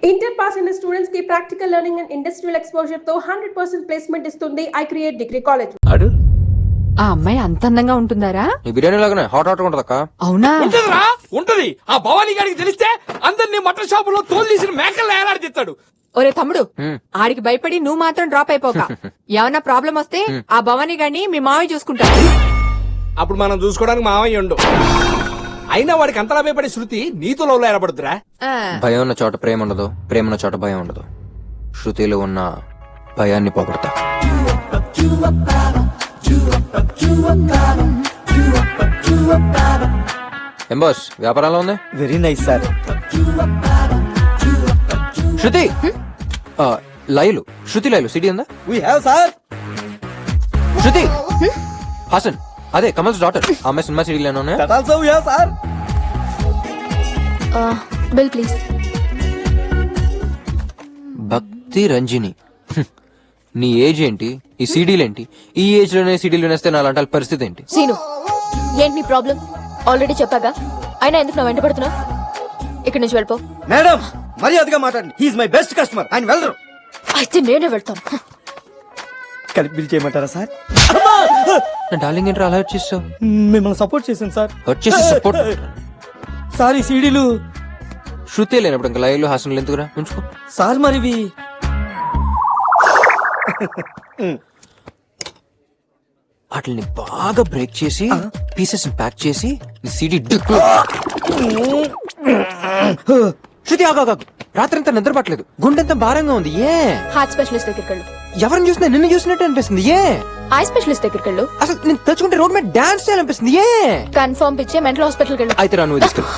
Inter pass అయిన students కి practical learning and industrial exposure తో 100% ప్లేస్మెంట్ ఇస్తుంది ఐ క్రియేట్ డిగ్రీ కాలేజ్. ఆ అమ్మాయి అంత అందంగా ఉంటుందారా? నీ బిర్యానీ లాగానే హాట్ హాట్ ఉంటదక్క. అవునా? ఉంటదిరా, ఉంటది. ఆ భవానీ గారికి తెలిస్తే అందరినీ మటన్ షాపులో తోలు తీసిన మేకల్ని ఏలాడిస్తాడు. ఒరే తమ్ముడు, ఆడికి భయపడి నువ్వు మాత్రం డ్రాప్ అయిపోక. ఏమన్నా ప్రాబ్లం వస్తే ఆ భవానీ గారిని మీ మావయ్య చూసుకుంటాడు. అప్పుడు మనం చూసుకోవడానికి మావయ్య ఉండు. అయినా వాడికి అంతలా భయపడే శృతి నీతో లోలో ఏర్పడుతురా. భయం ఉన్న చోట ప్రేమ ఉండదు, ప్రేమ ఉన్న చోట భయం ఉండదు. శృతిలో ఉన్న భయాన్ని పోగొడతా. ఏం బాస్, వ్యాపారంలో ఉంది? Very nice sir. శృతి లైలు, శృతి లైలు సిటీ ఉందా? We have sir. Shruti Haasan, అదే కమల్స్ డాటర్. అమ్మాయి సినిమా సిటీలోనే ఉన్నాయా? That also we have sir. Bill please. Bhakti Ranjani. నీ ఏజ్ ఏంటి? ఈ సీడీలేంటి? ఈ ఏజ్ లోనే సీడీలు వేస్తే నా అలాంటి పరిస్థితి ఏంటి? సీను, ఏంటి నీ ప్రాబ్లం? ఆల్రెడీ చెప్పాగా, అయినా ఎందుకు నా వెంట పడుతున్నావు? ఇక్కడి నుంచి వెళ్ళిపో. మేడం, మర్యాదగా మాట్లాడండి. He's my best customer. ఆయన వెళ్ళరు. అయితే నేనే వెళ్తాను. కలిపి బిల్ చేయమంటారా సార్? నా డార్లింగ్ ఏంట్రా అలా వచ్చేస్తావు? మిమ్మల్ని సపోర్ట్ చేశాను సార్. వచ్చేసి సపోర్ట్. సార్ ఈ సీడీలు శృతి లేనప్పుడు ఇంకా లైవ్లు హాసన్లు ఎందుకురా ఉంచుకో. సార్ మరివి వాటిని బాగా బ్రేక్ చేసి పీసెస్ ప్యాక్ చేసి సీడీ శృతి ఆగా. రాత్రంతా నిద్ర పట్టలేదు, గుండెంతా భారంగా ఉంది. ఏ హార్ట్ స్పెషలిస్ట్ దగ్గరికి వెళ్ళు. ఎవరిని చూసినా నిన్ను చూసినట్టు అనిపిస్తుంది. ఏ ఐ స్పెషలిస్ట్ దగ్గరికి వెళ్ళు. అసలు నేను తెచ్చుకుంటే రోడ్ మీద డాన్స్ చేయాలనిపిస్తుంది. ఏ కన్ఫర్మ్ పిచ్చే మెంటల్ హాస్పిటల్కి వెళ్ళు. అయితే రా, నువ్వు తీసుకెళ్ళు.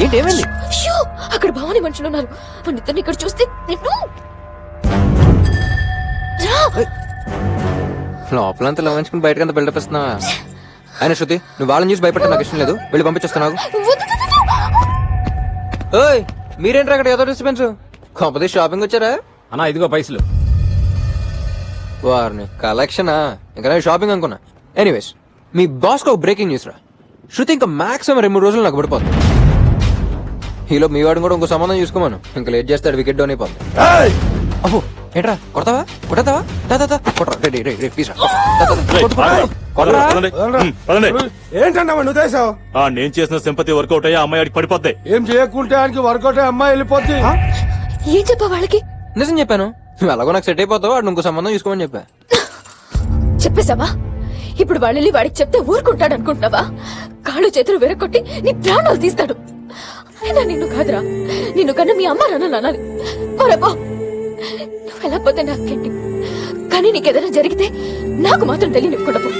ఏంటి ఏమైంది? అక్కడ భవానీ మనుషులు ఉన్నారు. వాళ్ళిద్దరిని ఇక్కడ చూస్తే నిన్ను లోపలంతా లవంచుకుని బయటకంతా బిల్డప్ ఇస్తున్నావా? ఆయన శృతి, నువ్వు వాళ్ళని చూసి భయపడ్డా నాకు ఇష్టం లేదు. వెళ్ళి పంపించేస్తున్నావు. ఓయ్, మీరేంట్రా అక్కడ ఏదో డిస్టర్బెన్స్? కొంపది షాపింగ్ వచ్చారా? అన్నా ఇదిగో పైసలు. వారిని కలెక్షనా? ఇంకా నేను షాపింగ్ అనుకున్నా. ఎనీవేస్, మీ బాస్ కు ఒక బ్రేకింగ్ న్యూస్ రా. శృతి ఇంకా మాక్సిమం 2-3 రోజులు నాకు పడిపోతుంది. ఈలో మీ వాడిని కూడా ఇంకో సంబంధం చూసుకోమను. ఇంకా లేట్ చేస్తాడు, వికెట్ డౌన్ అయిపోతుంది. అబ్బో, ఏంట్రా కొడతావా? కొడతావా? ఏంటన్నా నువ్వు చేసావు? నేను చేసిన సింపతి వర్కౌట్ అయ్యి అమ్మాయి ఆడికి పడిపోద్ది. ఏం చేయకుంటే ఆయనకి వర్కౌట్ అయ్యి అమ్మాయి వెళ్ళిపోద్ది. ఏం చెప్పా వాళ్ళకి? నిజం చెప్పాను. నువ్వు ఎలాగో నాకు సెట్ అయిపోతావు, వాడు ఇంకో సంబంధం చూసుకోమని చెప్పా. చెప్పేశావా? ఇప్పుడు వాళ్ళని వాడికి చెప్తే ఊరుకుంటాడు అనుకుంటున్నావా? కాళ్ళు చేతులు వెరకొట్టి నీ ప్రాణాలు తీస్తాడు. అయినా నిన్ను కాదురా, నిన్ను కన్నా మీ అమ్మ నాన్న అనాలి. పోరేపో, నువ్వు వెళ్ళకపోతే నాకేంటి, కానీ నీకేదైనా జరిగితే నాకు మాత్రం తెలియనివ్వకుండా పో.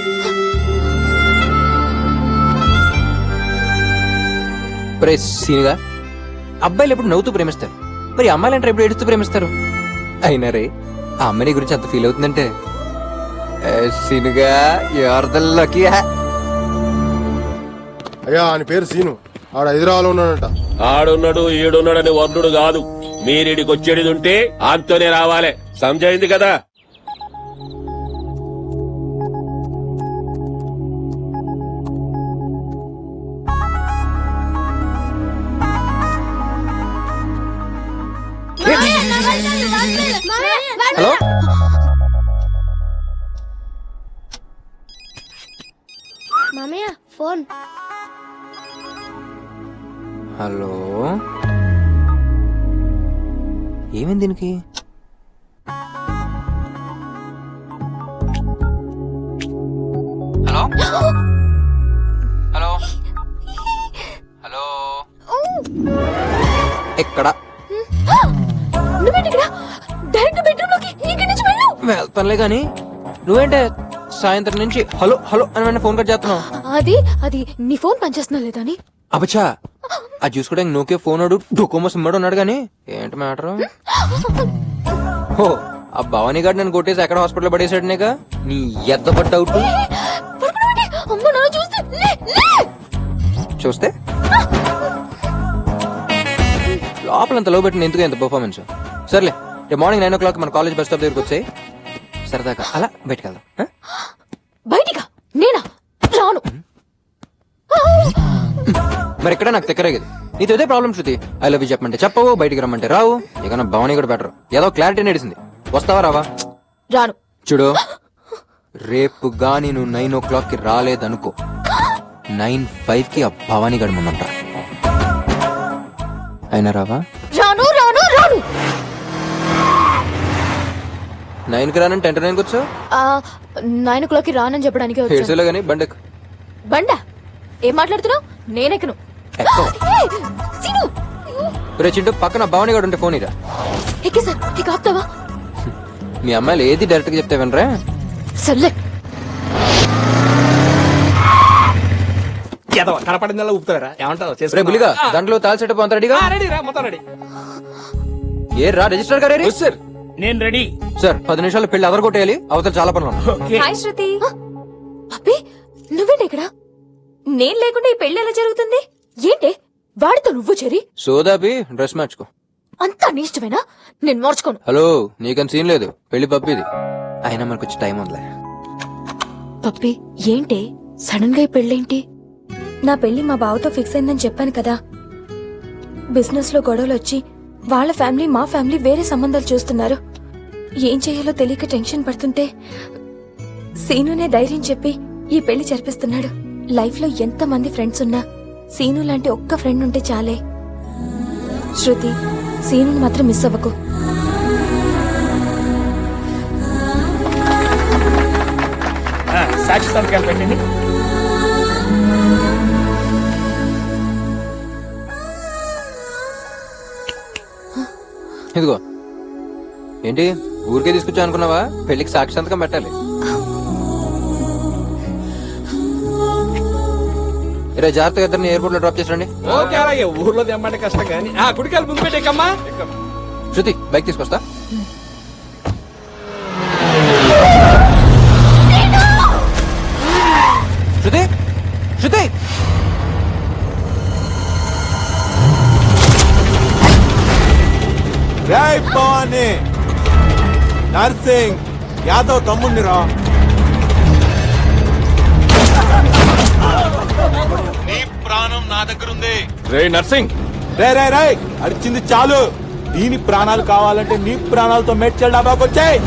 సీనుగా అబ్బాయిలు ఎప్పుడు నవ్వుతూ ప్రేమిస్తారు, మరి అమ్మాయిలు అంటే ఎప్పుడు ఏడుస్తూ ప్రేమిస్తారు? అయినా రే, ఆ అమ్మాయి గురించి అంత ఫీల్ అవుతుందంటే సీనుగా ఎవరిదల్లోకి. అయ్యా ఆయన పేరు సీను, ఆడ హైదరాబాద్ లో ఉన్నాడంట. ఆడున్నాడు ఈడున్నాడని వర్ణుడు కాదు. మీరీడికి వచ్చేది ఉంటే ఆంతోనే రావాలే. సమజైంది కదా? హలో, మామయ్య ఫోన్. హలో, ఏమైంది దీనికి? హలో హలో హలో, ఎక్కడ? నువ్వేంటి డైరెక్ట్ బెడ్రూమ్ లోకి? ఇక్కడి నుంచి వెళ్ళు. వెళ్తానులే గాని నువ్వేంటే సాయంత్రం నుంచి హలో హలో అని ఫోన్ కట్ చేస్తున్నావు. అది నీ ఫోన్ పనిచేస్తున్నా లేదా అని. అబ్బచ్చా, అది చూసుకోవడానికి నోకే ఫోన్ వాడు డొకోమో సిమ్మడు ఉన్నాడు గానీ ఏంటి మ్యాటర్? ఓ, ఆ భవానీ గారు నేను కొట్టేసి ఎక్కడ హాస్పిటల్ పడేసాడు నీక? నీ ఎద్ద డౌట్ చూస్తే లోపలంత లో పెట్టిన ఎందుకు ఎంత పర్ఫార్మెన్స్? సర్లే, రేపు మార్నింగ్ 9 o'clock మన కాలేజ్ బస్ స్టాప్ దగ్గరకు వచ్చాయి. సరదాగా అలా బయటకు వెళ్దాం. బయటికా? మరి ఇక్కడ నాకు తెక్కరేగేది నీతో ఇదే problem Shruti. I love you చెప్పమంటే చెప్పవు, బయటికి రమ్మంటే రావు. ఇక నా భవని కూడా బెటర్. ఏదో క్లారిటీ నడిసింది. వస్తావా రావా? రాను. చూడు, రేపు గాని నువ్వు 9 o'clock కి రాలేదనుకో, 9:05 కి ఆ భవానీ గడి ముందంట. అయినా రావా? రాను రాను రాను 9 కి రానంటే 10 కి వచ్చావు. 9 o'clock కి రానని చెప్పడానికి వచ్చాను. హెడ్సేలో గానీ బండెక్ బండా ఏం మాట్లాడుతున్నావు? నేనెక్కను. ఎక్కువ. ఏయ్, సీను. రే చింటూ, పక్కన భవానీ గడు ఉంటే ఫోన్ ఇరా. ఎక్కి సార్ ఇక ఆపుతావా? మీ అమ్మాయిలు ఏది డైరెక్ట్ గా చెప్తే వినరా? సర్లే. ఏదో కనపడిందల్లా ఊపుతారా? ఏమంటావు? రే బులిగా, దాంట్లో తాల్ సెటప్ అంత రెడీగా? రెడీ రా, మొత్తం రెడీ. ఏ రా రిజిస్టర్ గారే? సార్ నేను రెడీ సార్ 10 నిమిషాలు పెళ్లి అదరగొట్టేయాలి. అవతల చాలా పనులు ఉన్నాయి. హాయ్ శృతి. అబ్బే నువ్వేంటి ఇక్కడ? నేను లేకుండా ఈ పెళ్లి ఎలా జరుగుతుంది? ఏంటే వాడితో నువ్వు చేరి సోదాపి డ్రెస్ మార్చుకో. అంతా నీ ఇష్టమేనా? నేను మార్చుకోను. హలో, నీకని సీన్ లేదు. పెళ్లి పప్పిది. అయినా మనకు వచ్చి టైం ఉందిలే. పప్పి ఏంటే సడన్ గా ఈ పెళ్ళేంటి? నా పెళ్లి మా బావతో ఫిక్స్ అయిందని చెప్పాను కదా. బిజినెస్ లో గొడవలు వచ్చి వాళ్ళ ఫ్యామిలీ మా ఫ్యామిలీ వేరే సంబంధాలు చూస్తున్నారు. ఏం చేయాలో తెలియక టెన్షన్ పడుతుంటే సీనునే ధైర్యం చెప్పి ఈ పెళ్లి జరిపిస్తున్నాడు. లైఫ్ లో ఎంత మంది ఫ్రెండ్స్ ఉన్నా సీను లాంటి ఒక్క ఫ్రెండ్ ఉంటే చాలే. శృతి, సీనుని మాత్రం మిస్ అవ్వకు. సాక్షి సంతకాలు పెట్టండి. ఇదిగో. ఏంటి ఊరికే తీసుకొచ్చా అనుకున్నావా? పెళ్లికి సాక్షి సంతకం పెట్టాలి. రే జాగ్రత్తగా ఇద్దరిని ఎయిర్పోర్ట్ లో డ్రాప్ చేసండి. ఓకే అలాగే. ఊర్లో తెమ్మంటే కష్టం కానీ కుడికాయలు ముందు పెట్టేకమ్మా. శృతి, బైక్ తీసుకొస్తా. శృతి, శృతి. భవానీ నర్సింగ్ యాదవ్ తమ్ముడిని రా. నీ ప్రాణం నా దగ్గర ఉంది. రే నర్సింగ్, రే రే రే అడిచింది చాలు. దీని ప్రాణాలు కావాలంటే నీ ప్రాణాలతో మేడ్చల్ డాబాకి వచ్చాయి.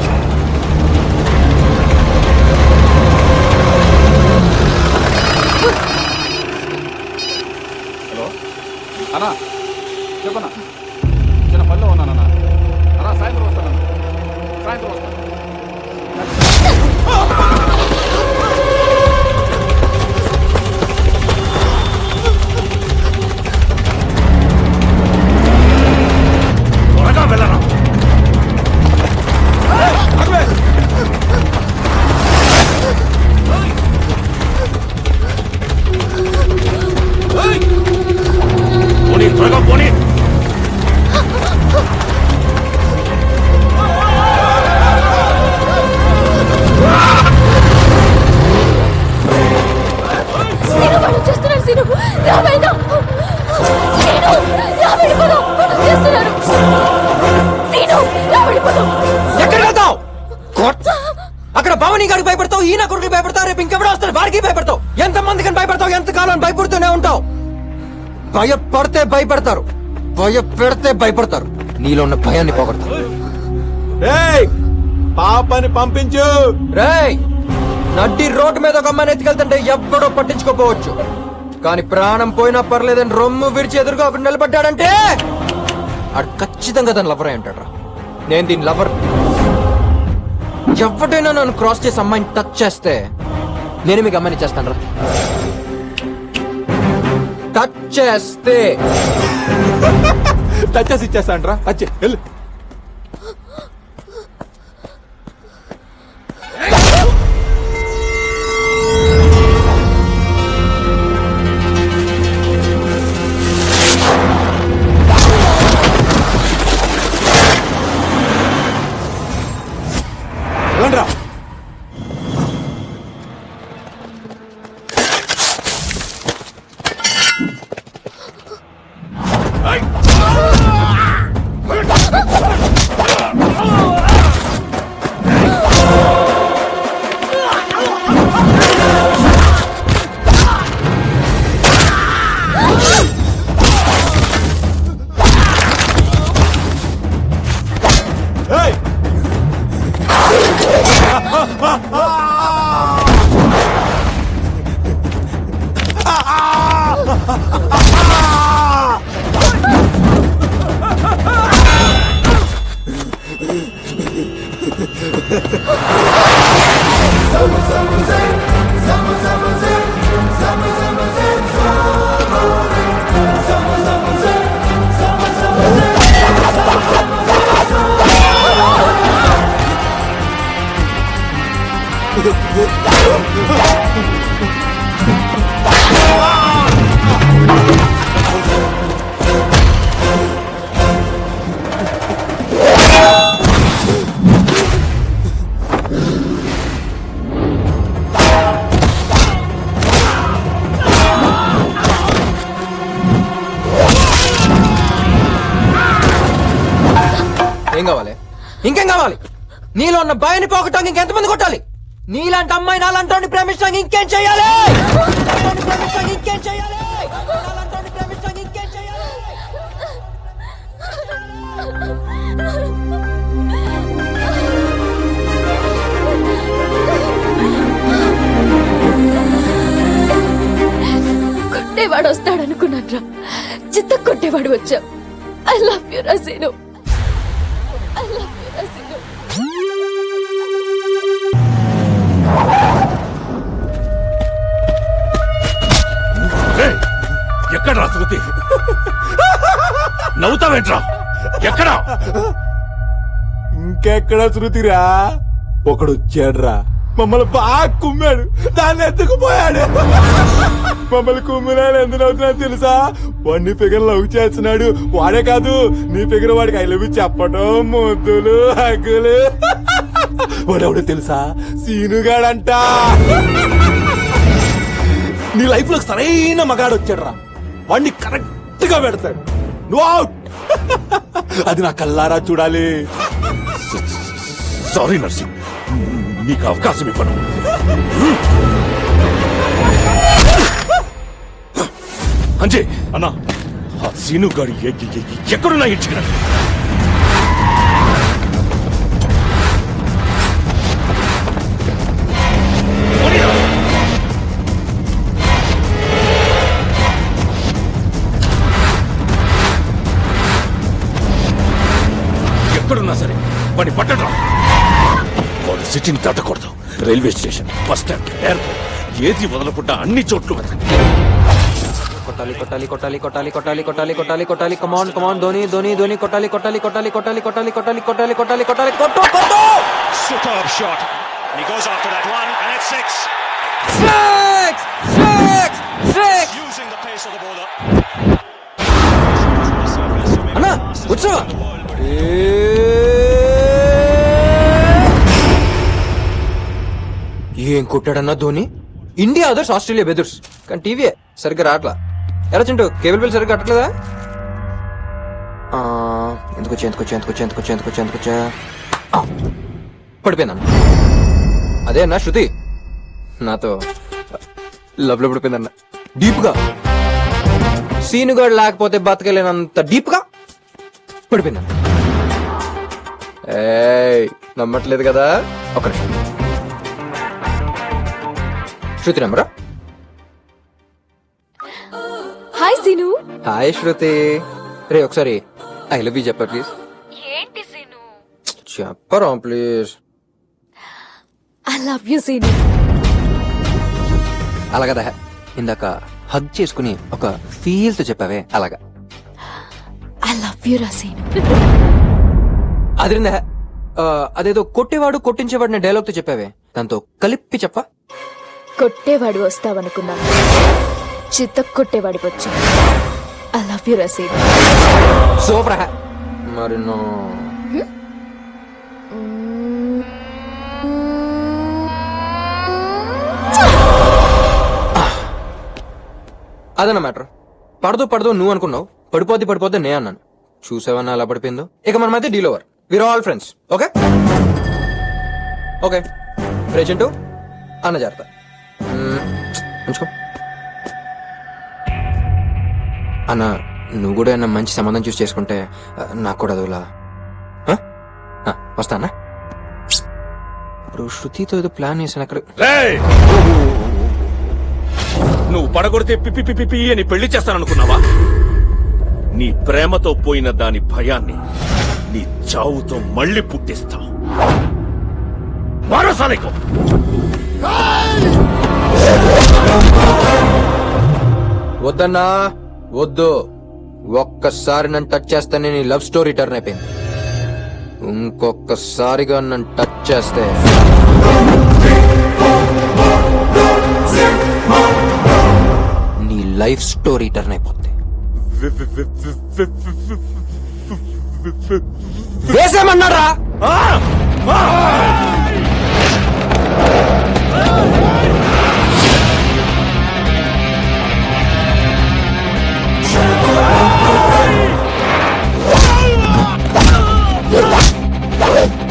హలో అన్నా, చెప్పనా? చిన్న పనిలో ఉన్నానన్నా. అన్నా సాయంత్రం వస్తానన్నా. సాయంత్రం వస్తాను. త్వరగా వెళ్ళరా. పోనీ, త్వరగా పోనీ. సీను వాడు చేస్తున్నాడు. సీను రా వెళ్దాం. సీను రా వెళ్ళిపోదాం. వాడు చేస్తున్నాడు. సీను రా వెళ్ళిపోదాం. ఎక్కడ వెళ్తావు? అక్కడ భవానీ గారికి భయపడతావు, ఈయన కొడుకు భయపడతావు, రేపు ఇంకెవడో వస్తాడు వాడికి భయపడతావు. ఎంత మందికి భయపడతావు? ఎంత కాలం భయపడుతూనే ఉంటావు? భయపడితే భయపడతారు, భయపెడితే భయపడతారు. నీలో ఉన్న భయాన్ని పోగొడతారు. పాపని పంపించు. రేయ్, నడ్డి రోడ్డు మీద ఒక అమ్మాయిని ఎత్తుకెళ్తుంటే ఎవ్వడో పట్టించుకోపోవచ్చు, కానీ ప్రాణం పోయినా పర్లేదని రొమ్ము విరిచి ఎదురుగా ఒకటి నిలబడ్డాడంటే ఆడు ఖచ్చితంగా దాని లవర్ అయి ఉంటాడు. నేను దీని లవర్. ఎవడైనా నన్ను క్రాస్ చేసి అమ్మాయిని టచ్ చేస్తే నేను మీకు అమ్మాయిని చేస్తాను రా. టచ్ చేస్తే టచ్ చేసి ఇచ్చేస్తాను రా. వచ్చి వెళ్ళు. వెళ్ళండిరా. ఇంకేం కావాలి? నీలో ఉన్న భయాన్ని పోగొట్టడానికి ఇంకెంతమంది కొట్టాలి? నీలాంటి అమ్మాయి నాలాంటి ప్రేమించడానికి ఇంకేం చేయాలి? ప్రేమించడానికి ఇంకేం చేయాలి? నాలాంటి ప్రేమించడానికి ఇంకేం చేయాలి? కొట్టేవాడు వస్తాడనుకున్నాను. చిత్త కొట్టేవాడు వచ్చా. ఐ లవ్ యు రసీను. ఐ లవ్ యు రసీను. ఎక్కడ రా శృతి? నవ్వుతావేంట్రా? ఎక్కడా? ఇంకెక్కడ శృతిరా? ఒకడు వచ్చాడ్రా, మమ్మల్ని బాగా కుమ్మాడు, దాన్ని ఎత్తుకుపోయాడు. మమ్మల్ని కుమ్మినాడు. ఎందుకు అవుతున్నాడు తెలుసా? వాడిని ఫిగర్ లవ్ చేస్తున్నాడు. వాడే కాదు, నీ ఫిగర్ వాడికి ఐ లవ్ చెప్పడం, ముద్దులు, హగ్గులు. వాడెవడో తెలుసా? సీనుగాడంట. నీ లైఫ్ లో సరైన మగాడు వచ్చాడు రా, వాడిని కరెక్ట్ గా పెడతాడు. నువ్వు అవుట్. అది నా కల్లారా చూడాలి. సారీ నర్సింగ్, నీకు అవకాశం ఇవ్వను. అంజయ్ అన్నా, ఆ సీను గారి ఎక్కడున్నా ఇచ్చిన ఎక్కడున్నా సరే వాడిని పట్టడం. వాడు సిటీని దాటకూడదు. Railway station, bus stand, airport, ఏది వదలకుండా అన్ని చోట్ల వెతకండి. కొట్టాలి కొట్టాలి కొట్టాలి కొట్టాలి కొట్టాలి కొట్టాలి కొట్టాలి కొట్టాలి. కమాన్ కమాన్ ధోని ధోని ధోని. కొట్టాలి కొట్టాలి కొట్టాలి కొట్టాలి కొట్టాలి కొట్టాలి కొట్టాలి కొట్టాలి కొట్టాలి. కొట్టు కొట్టు. Superb shot. And he goes after that one, and it's six. Six! Six! Six! Using the pace of the bowler. అన్నా వచ్చావా? ఏం కొట్టాడన్నా ధోని? ఇండియా అదర్స్, ఆస్ట్రేలియా బెదర్స్. కానీ టీవీ సరిగ్గా రావట్లా. ఎరా చింటూ, కేబుల్ బిల్ సరిగ్గా కట్టలేదా? ఎందుకొచ్చా పడిపోయిందన్న. అదే అన్న శృతి నాతో లవ్ లో పడిపోయిందన్న. డీప్ గా, సీనుగాడు లేకపోతే బతకలేనంత డీప్ గా పడిపోయిందన్న. ఏయ్ నమ్మట్లేదు కదా? ఒక నిమిషం. శృతి నెంబరా? హాయ్ సీను. హాయ్ శృతి. రే ఒకసారి ఐ లవ్ యూ చెప్పా ప్లీజ్. ఏంటి సీను? చెప్పరా please. I love you Seenu. అలాగదా ఇందాక హగ్ చేసుకుని ఒక ఫీల్ తో చెప్పావే అలాగా. ఐ లవ్ యు రసీను. అదిరిందా? అదేదో కొట్టేవాడు కొట్టించేవాడిని డైలాగ్ తో చెప్పావే, దాంతో కలిపి చెప్పా. కొట్టేవాడు వస్తావనుకున్నాను, చిత్త కొట్టేవాడి వచ్చా. ఐ లవ్ యు రసీను. సూపర్. మరి నో అదన్న మ్యాటర్. పడదు పడదు నువ్వు అనుకున్నావు, పడిపోద్ది నే అన్నాను. చూసావన్నా అలా పడిపోయిందో. ఇక మన మధ్య deal over. We are all friends. Okay okay. రేచెంటూ అన్న జాగ్రత్త. ఉంచుకో అన్న. నువ్వు కూడా ఏమన్నా మంచి సంబంధం చూసి చేసుకుంటే నాకు కూడా అదోలా. వస్తా అన్న. ఇప్పుడు శృతితో ఏదో ప్లాన్ చేశాను అక్కడ. నువ్వు పడగొడితే పిపి పిపి పి అని పెళ్లి చేస్తాననుకున్నావా? నీ ప్రేమతో పోయిన దాని భయాన్ని నీ చావుతో మళ్ళీ పుట్టిస్తా. మారోసాలేకో వద్దన్నా వద్దు. ఒక్కసారి నన్ను టచ్ చేస్తానే నీ లవ్ స్టోరీ టర్న్ అయిపోయింది. ఇంకొకసారిగా నన్ను టచ్ చేస్తే నీ లైఫ్ స్టోరీ టర్న్ అయిపోద్ది. వేసేమన్నారా? Oh!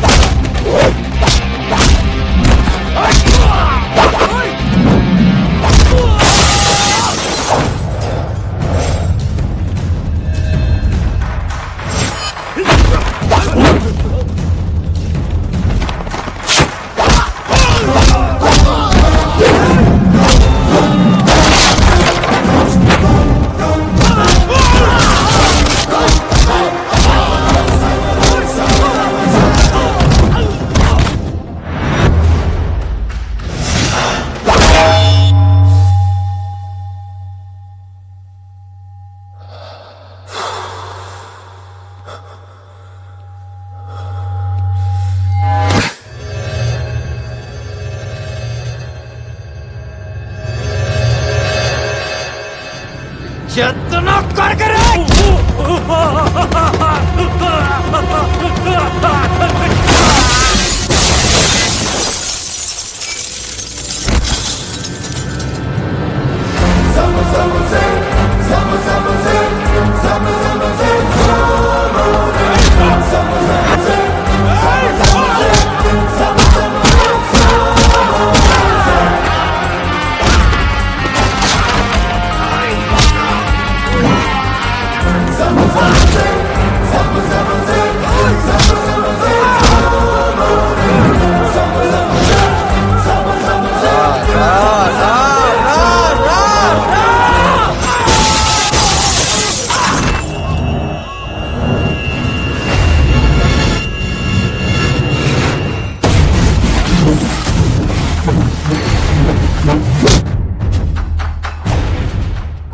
చెత్తనా కొరకరా!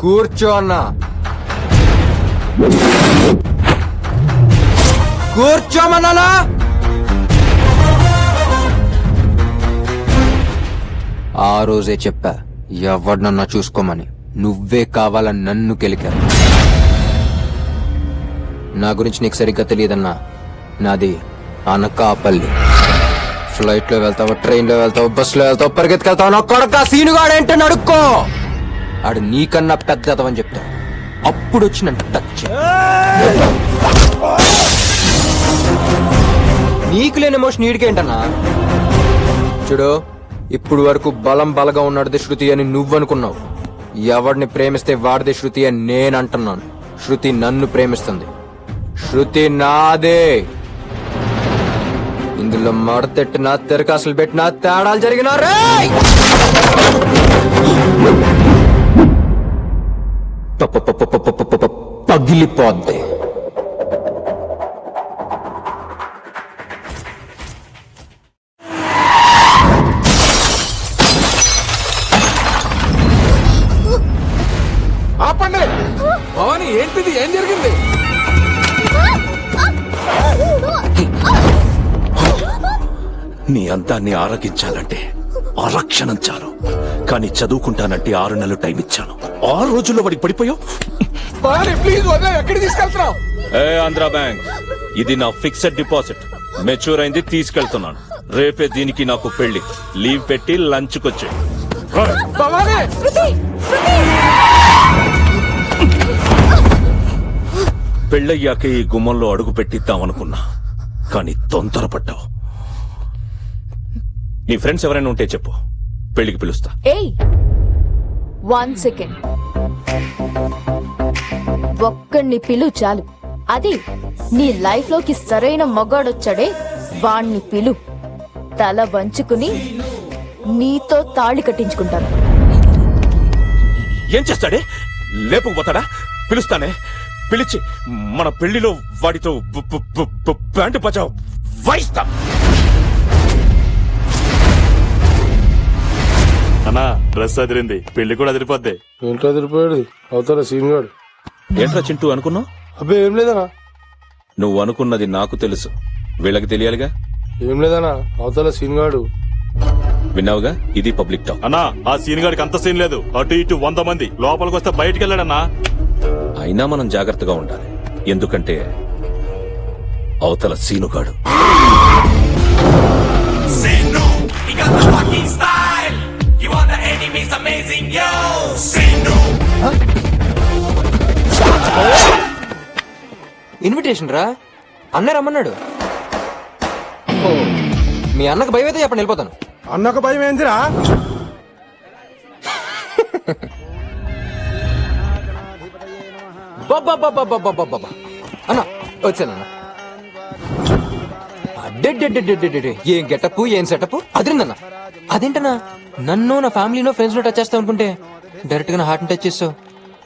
కూర్చో అన్నా, కూర్చోమన్నానా? ఆ రోజే చెప్పా ఎవరినన్నా చూసుకోమని. నువ్వే కావాలని నన్ను కెలికా. నా గురించి నీకు సరిగ్గా తెలియదన్నా. నాది అనకాపల్లి. ఫ్లైట్ లో వెళ్తావా, ట్రైన్ లో వెళ్తావా, బస్ లో వెళ్తావా, పరిగెత్తుకెళ్తావా? నా కొడక సీనుగాడేంటే అడుక్కో. ఆడు నీకన్నా పెద్దదవని చెప్తా. అప్పుడు వచ్చి నన్ను టచ్. నీకు లేని ఎమోషన్ నీడికేంటన్నా? చూడు, ఇప్పుడు వరకు బలం బలగా ఉన్నాడుదే శృతి అని నువ్వనుకున్నావు. ఎవడిని ప్రేమిస్తే వాడిదే శృతి అని నేను అంటున్నాను. శృతి నన్ను ప్రేమిస్తుంది. శృతి నాదే. ఇందులో మడతెట్టినా, తెరకాసులు పెట్టినా, తేడాలు జరిగినా రేయ్ పగిలిపోద్ది. ఆపండి! భవాని, ఏంటిది? ఏం జరిగింది? నీ అందాన్ని ఆరగించాలంటే ఆరక్షణం చాలు, కానీ చదువుకుంటానంటే 6 నెలలు టైం ఇచ్చాను. 6 రోజుల్లో వాడికి పడిపోయావు. భవాని, ప్లీజ్ వదిలే. ఎక్కడికి తీసుకెళ్తున్నావు? ఆంధ్రా బ్యాంక్, ఇది నా ఫిక్స్డ్ డిపాజిట్. మెచ్యూర్ అయింది, తీసుకెళ్తున్నాను. రేపే దీనికి నాకు పెళ్లి. లీవ్ పెట్టి లంచ్ కొచ్చే. భవాని! పెళ్ళయ్యాకే ఈ గుమ్మంలో అడుగు పెట్టిద్దామనుకున్నా, కానీ తొందరపడ్డావు. నీ ఫ్రెండ్స్ ఎవరైనా ఉంటే చెప్పు, పెళ్లికి పిలుస్తా. ఏయ్ 1 సెకండ్, ఒక్కడిని పిలు చాలు. అది నీ లైఫ్ లోకి సరైన మగాడొచ్చాడే, వాణ్ణి పిలు. తల వంచుకుని నీతో తాళి కట్టించుకుంటాను. ఏం చేస్తాడే? లేపుకుపోతాడా? పిలుస్తానే. పిలిచి మన పెళ్లిలో వాడితో ప్యాంటు పచా వాయిస్తా. అన్నా, డ్రెస్ అదిరింది, పెళ్లి కూడా అదిరిపోద్ది. ఏంటో అదిరిపోయాడు అవుతారా సీన్ గాడు? ఏంట్రా చింటూ అనుకున్నావు? అబ్బే ఏం లేదనా. నువ్వు అనుకున్నది నాకు తెలుసు, వీళ్ళకి తెలియాలిగా. ఏం లేదనా, అవతల సీన్ గాడు. విన్నావుగా, ఇది పబ్లిక్ టాక్. అన్నా, ఆ సీన్ గాడికి అంత సీన్ లేదు. అటు ఇటు 100 మంది లోపలికి వస్తే బయటికి వెళ్ళాడన్నా. అయినా మనం జాగ్రత్తగా ఉండాలి, ఎందుకంటే అవతల సీనుగాడు. ఇన్విటేషన్ రా, అన్న రమ్మన్నాడు. మీ అన్నకు భయం అయితే చెప్పండి, వెళ్ళిపోతాను. అన్నకు భయం ఏందిరా? అన్న వచ్చానన్న. ఏం గెటప్, ఏం సెటప్ అదిరిందన్న. అదేంటన్నా, నన్ను నా ఫ్యామిలీనో ఫ్రెండ్స్ నో టచ్ చేస్తా అనుకుంటే డైరెక్ట్ గా నా హార్ట్ టచ్ చేస్తావు.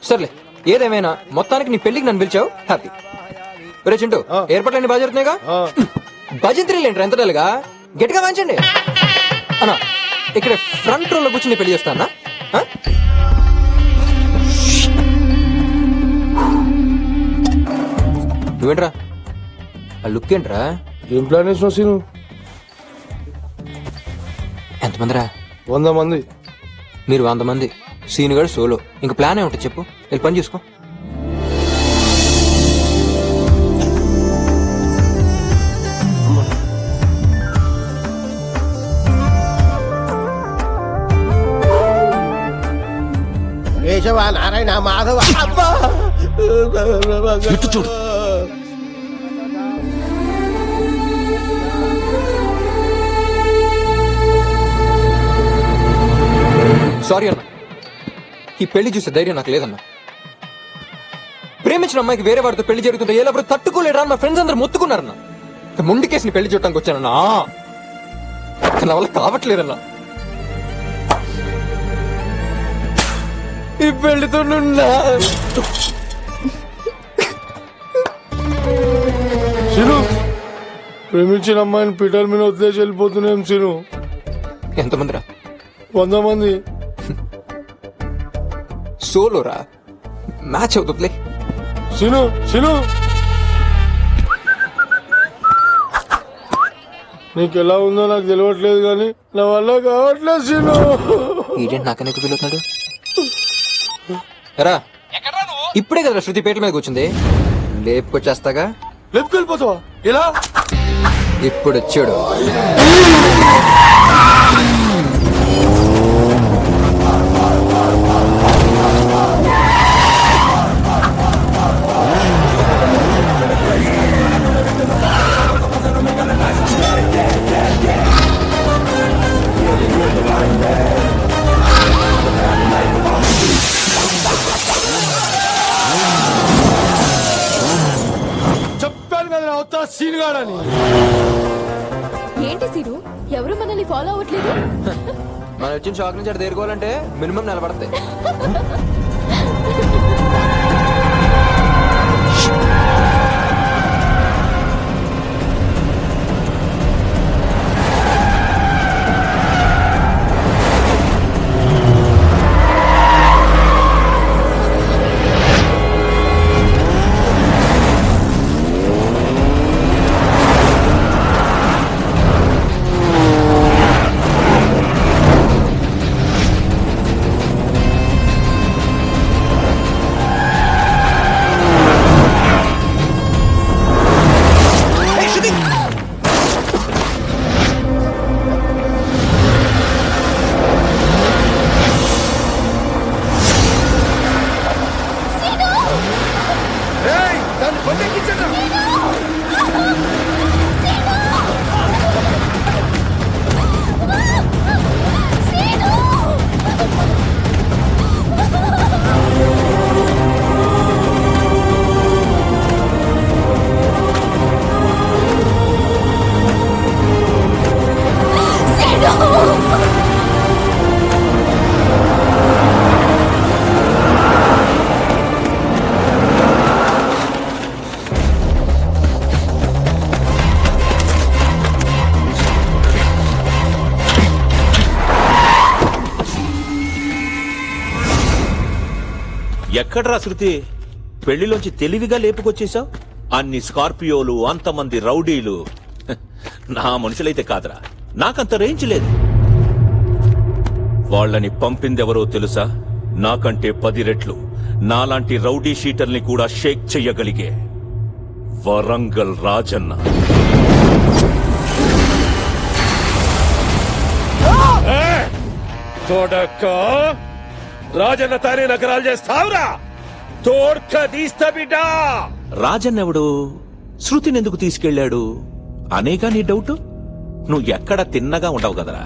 సర్లే, ఏదేమైనా మొత్తానికి నీ పెళ్లికి నన్ను పిలిచావు, హ్యాపీ. రే చింటూ, ఏర్పాట్లన్నీ బాగా జరుగుతున్నాయిగా? భజంత్రీలు ఏంట్రా ఎంత డల్గా? గట్టిగా వాంచండి అన్నా. ఇక్కడ ఫ్రంట్ రోలో కూర్చుని పెళ్లి చేస్తానా? నువ్వేంట్రా ఆ లుక్ ఏంట్రా? ఏం ప్లాన్ వేసినావు సీను? ఎంతమందిరా? 100 మంది. మీరు 100 మంది, సీన్ గడు సోలో, ఇంకా ప్లాన్ ఏమిటి చెప్పు, వెళ్ళి పని చూసుకో. కేశవ నారాయణ మాధవ అబ్బా ఇటు చూడు. సారీ అన్న, ఈ పెళ్లి చూసే ధైర్యం నాకు లేదన్నా. ప్రేమించిన అమ్మాయికి వేరే వాడితో పెళ్లి జరుగుతుంటే ఎలా తట్టుకోలేరా? మా ఫ్రెండ్స్ అందరూ మొత్తుకున్నారన్నా. ముందుకేసి పెళ్లి చూడటానికి వచ్చానన్నా. నా వల్ల కావట్లేదన్నా. ఈ పెళ్లితో సిను ప్రేమించిన అమ్మాయిని పీటల మీద వదిలేసి వెళ్ళిపోతున్నాం సిను. ఎంతమందిరా? 100 మంది. సోలోరా, మ్యాచ్ అవుతుంది. సిను సిను నీకు ఎలా ఉందో నాకు తెలియట్లేదు కానీ నా వల్ల కావట్లేదు సిను. ఈడేంటి నాకనే పిలుతున్నాడు? రా, ఇప్పుడే కదా శృతి పేటల మీద కూర్చుంది, లేపుకొచ్చేస్తాగా. లేపుకెళ్ళిపోతావా? ఎలా? ఇప్పుడు వచ్చాడు. చెప్పాను కదా నా అవుతా సీన్ గాడని. ఏంటి సీను, ఎవరు మనల్ని ఫాలో అవ్వట్లేదు? మనం వచ్చిన షాక్ నుంచి అటు తేరుకోవాలంటే మినిమం నిలబడతాయి. ఎక్కడ్రా శృతి? పెళ్లిలోంచి తెలివిగా లేపుకొచ్చేశావు. అన్ని స్కార్పియోలు, అంతమంది రౌడీలు. నా మనుషులైతే కాదురా, నాకంత రేంజ్ లేదు. వాళ్ళని పంపిందెవరో తెలుసా? నాకంటే 10 రెట్లు నాలాంటి రౌడీ షీటర్ని కూడా షేక్ చెయ్యగలిగే వరంగల్ రాజన్న. కొడకా, రాజన్న తానే నగరాలు చేస్తావురా? తోడ్క తీస్తా బిడ్డ. రాజన్నెవడు? శృతినెందుకు తీసుకెళ్లాడు అనేగా నీ డౌట్? నువ్వు ఎక్కడ తిన్నగా ఉండవు కదరా.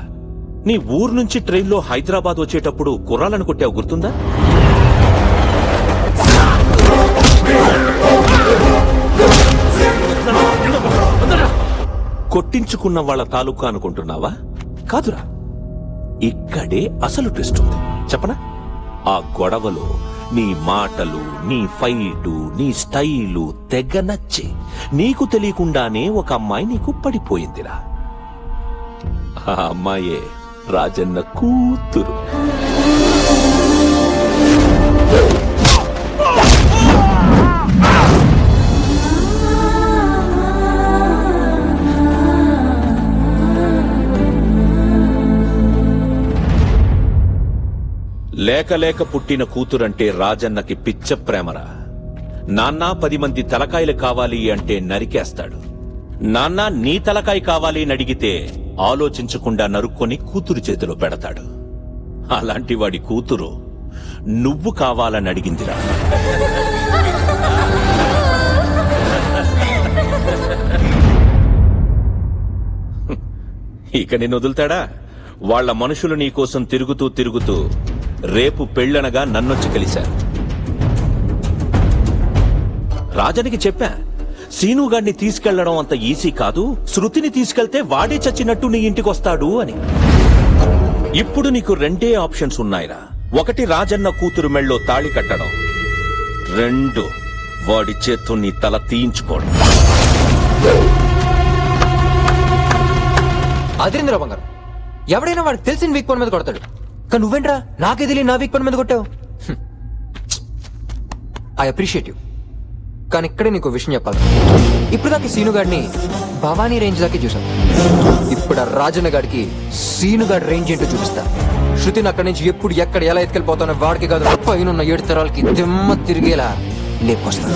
నీ ఊరు నుంచి ట్రైన్లో హైదరాబాద్ వచ్చేటప్పుడు కుర్రాలను కొట్టావు, గుర్తుందా? కొట్టించుకున్న వాళ్ళ తాలూకా అనుకుంటున్నావా? కాదురా, ఇక్కడే అసలు ట్విస్ట్ ఉంది. చెప్పనా? ఆ గొడవలో నీ మాటలు, నీ ఫైటు, నీ స్టైలు తెగ నచ్చి నీకు తెలియకుండానే ఒక అమ్మాయి నీకు పడిపోయిందిరా. ఆ అమ్మాయే రాజన్న కూతురు. లేక లేక పుట్టిన కూతురంటే రాజన్నకి పిచ్చ ప్రేమరా. నాన్న 10 మంది తలకాయలు కావాలి అంటే నరికేస్తాడు. నాన్న నీ తలకాయ కావాలి అని అడిగితే ఆలోచించకుండా నరుక్కొని కూతురు చేతిలో పెడతాడు. అలాంటి వాడి కూతురు నువ్వు కావాలని అడిగిందిరా. ఇక నిన్ను వదులుతాడా? వాళ్ల మనుషులు నీకోసం తిరుగుతూ తిరుగుతూ రేపు పెళ్ళనగా నన్నొచ్చి కలిశారు. రాజనికి చెప్పా, సీనుగాడిని తీసుకెళ్లడం అంత ఈజీ కాదు, శృతిని తీసుకెళ్తే వాడే చచ్చినట్టు నీ ఇంటికొస్తాడు అని. ఇప్పుడు నీకు 2 ఆప్షన్స్ ఉన్నాయిరా. 1 రాజన్న కూతురు మెళ్ళో తాళి కట్టడం, 2 వాడి చేత్తో నీ తల తీయించుకోవడం. అదిరింద్ర బంగారం, ఎవడైనా వాడికి తెలిసిన వీక్ పని మీద కొడతాడు, కానీ నువ్వేంట్రా నాకే తెలియని నా వీక్ పని మీద కొట్టావు. ఐ అప్రిషియేట్ యూ, కానీ ఇక్కడే నీకు విషయం చెప్పాలి. ఇప్పుడు దాకా సీనుగాడిని భవానీ రేంజ్ దాకా చూసాను. ఇప్పుడు ఆ రాజన్న గాడికి సీనుగాడి రేంజ్ ఏంటో చూపిస్తా. శృతిని అక్కడి నుంచి ఎప్పుడు ఎక్కడ ఎలా ఎత్తుకెళ్ళిపోతానో వాడికి కాదు, పైన 7 తరాలకి దిమ్మ తిరిగేలా లేపుకొస్తాను.